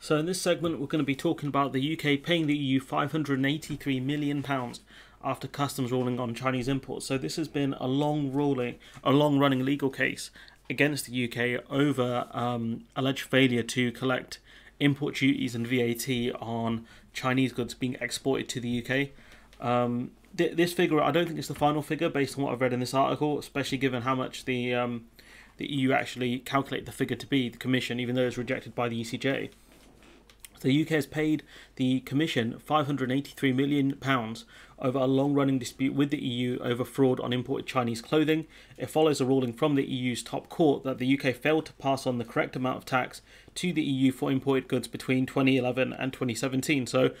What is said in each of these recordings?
So in this segment we're going to be talking about the UK paying the EU £583 million after customs ruling on Chinese imports. So this has been a long-running legal case against the UK over alleged failure to collect import duties and VAT on Chinese goods being exported to the UK. This figure, I don't think it's the final figure based on what I've read in this article, especially given how much the EU actually calculate the figure to be, the Commission, even though it's rejected by the ECJ. So the UK has paid the Commission £583 million over a long-running dispute with the EU over fraud on imported Chinese clothing. It follows a ruling from the EU's top court that the UK failed to pass on the correct amount of tax to the EU for imported goods between 2011 and 2017. So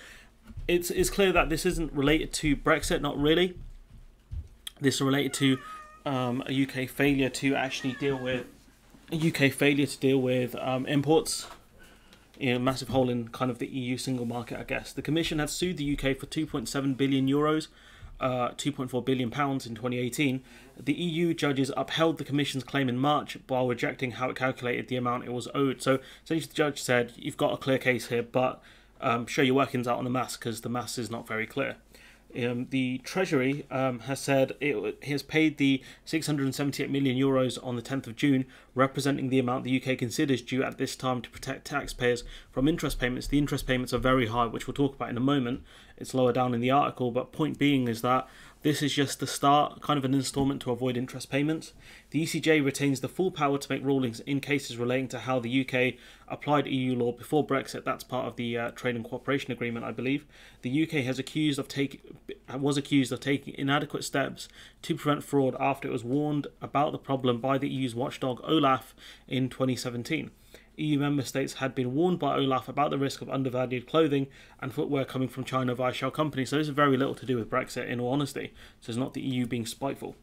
it's clear that this isn't related to Brexit, not really. This is related to a UK failure to actually deal with imports. Massive hole in kind of the EU single market, I guess. The Commission had sued the UK for €2.7 billion, £2.4 billion in 2018. The EU judges upheld the Commission's claim in March while rejecting how it calculated the amount it was owed. So essentially the judge said, you've got a clear case here, but show your workings out on the maths, because the maths is not very clear. The Treasury has said it has paid the €678 million on the 10th of June, representing the amount the UK considers due at this time to protect taxpayers from interest payments. The interest payments are very high, which we'll talk about in a moment. It's lower down in the article, but point being is that this is just the start, kind of an instalment to avoid interest payments. The ECJ retains the full power to make rulings in cases relating to how the UK applied EU law before Brexit. That's part of the Trade and Cooperation Agreement, I believe. The UK was accused of taking inadequate steps to prevent fraud after it was warned about the problem by the EU's watchdog OLAF in 2017. EU member states had been warned by OLAF about the risk of undervalued clothing and footwear coming from China via shell companies, so this is very little to do with Brexit, in all honesty. So it's not the EU being spiteful.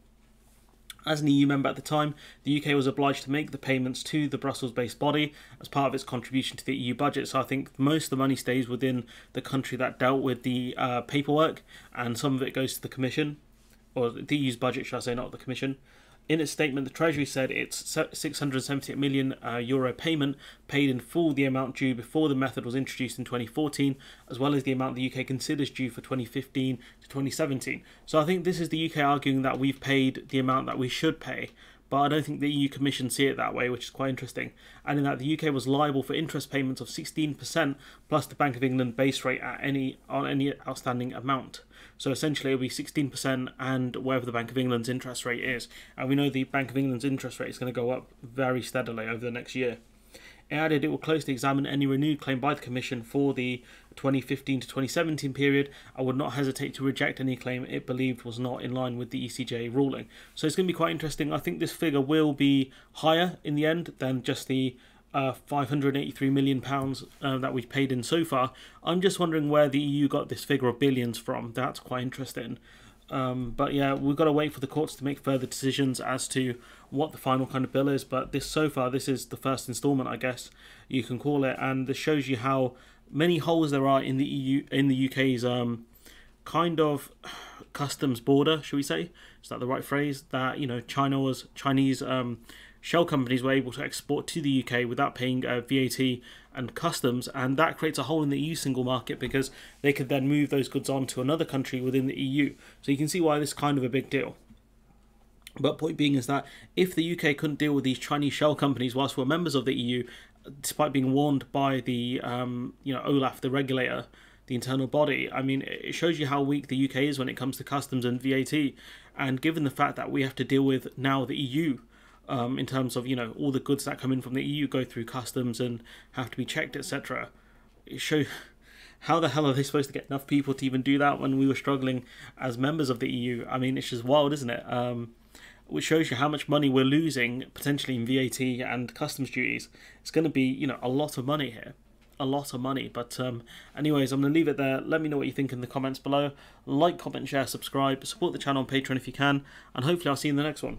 As an EU member at the time, the UK was obliged to make the payments to the Brussels-based body as part of its contribution to the EU budget. So I think most of the money stays within the country that dealt with the paperwork, and some of it goes to the Commission, or the EU's budget, should I say, not the Commission. In its statement, the Treasury said its €678 million payment paid in full the amount due before the method was introduced in 2014, as well as the amount the UK considers due for 2015 to 2017. So I think this is the UK arguing that we've paid the amount that we should pay, but I don't think the EU Commission see it that way, which is quite interesting. And in that the UK was liable for interest payments of 16% plus the Bank of England base rate on any outstanding amount. So essentially it will be 16% and whatever the Bank of England's interest rate is. And we know the Bank of England's interest rate is going to go up very steadily over the next year. It added it will closely examine any renewed claim by the Commission for the 2015 to 2017 period. I would not hesitate to reject any claim it believed was not in line with the ECJ ruling. So it's going to be quite interesting. I think this figure will be higher in the end than just the £583 million that we've paid in so far. I'm just wondering where the EU got this figure of billions from. That's quite interesting. But yeah, we've got to wait for the courts to make further decisions as to what the final kind of bill is. But so far, this is the first instalment, I guess you can call it, and this shows you how many holes there are in the UK's kind of customs border, should we say? Is that the right phrase? That Chinese shell companies were able to export to the UK without paying VAT and customs, and that creates a hole in the EU single market because they could then move those goods on to another country within the EU. So you can see why this is kind of a big deal. But point being is that if the UK couldn't deal with these Chinese shell companies whilst we're members of the EU, despite being warned by the OLAF, the regulator, the internal body, I mean, it shows you how weak the UK is when it comes to customs and VAT. And given the fact that we have to deal with now the EU, in terms of all the goods that come in from the EU go through customs and have to be checked, etc. It shows how the hell are they supposed to get enough people to even do that when we were struggling as members of the EU? I mean, it's just wild, isn't it? Which shows you how much money we're losing potentially in VAT and customs duties. It's going to be a lot of money here. A lot of money. But anyways, I'm going to leave it there. Let me know what you think in the comments below. Like, comment, share, subscribe, support the channel on Patreon if you can, and hopefully I'll see you in the next one.